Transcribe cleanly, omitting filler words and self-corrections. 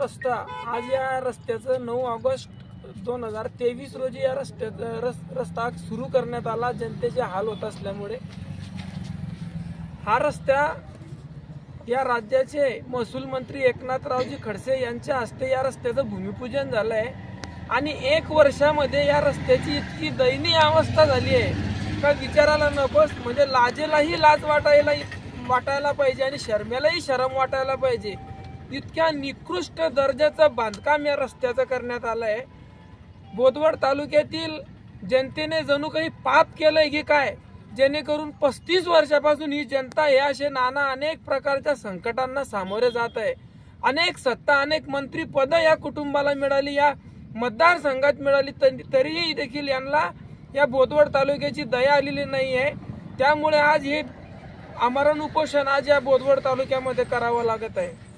रस्ता आज या रस्त्याचं 9 ऑगस्ट 2023 रोजी या रस्ता सुरू करण्यात आला। जनतेचे हाल होत असल्यामुळे हा रस्ता या राज्याचे महसूल मंत्री एकनाथरावजी खडसे यांच्या हस्ते या रस्त्याचं भूमिपूजन झालंय आणि 1 वर्षामध्ये या रस्त्याची इतकी दयनीय अवस्था झाली आहे का विचारायला नकोस। म्हणजे लाजेलाही लाज वाटायला पाहिजे आणि शर्मेलाही शरम वाटायला पाहिजे। इतक्या निकृष्ट दर्जाचं बांधकाम या रस्त्याचं करण्यात आलंय। बोदवड तालुक्यातील जनतेने जणू काही पाप केलंय की काय, जेणेकरून 35 वर्षापासून ही जनता हे असे अनेक प्रकारच्या संकटांना सामोरे जात आहे। अनेक सत्ता, अनेक मंत्री पद या कुटुंबाला मिळाली, या मतदारसंघात मिळाली, तरीही देखील यांना या बोदवड तालुक्याची दया आलेली नाही आहे। त्यामुळे आज हे आमरण उपोषण आज या बोदवड तालुक्यामध्ये करावं लागत आहे।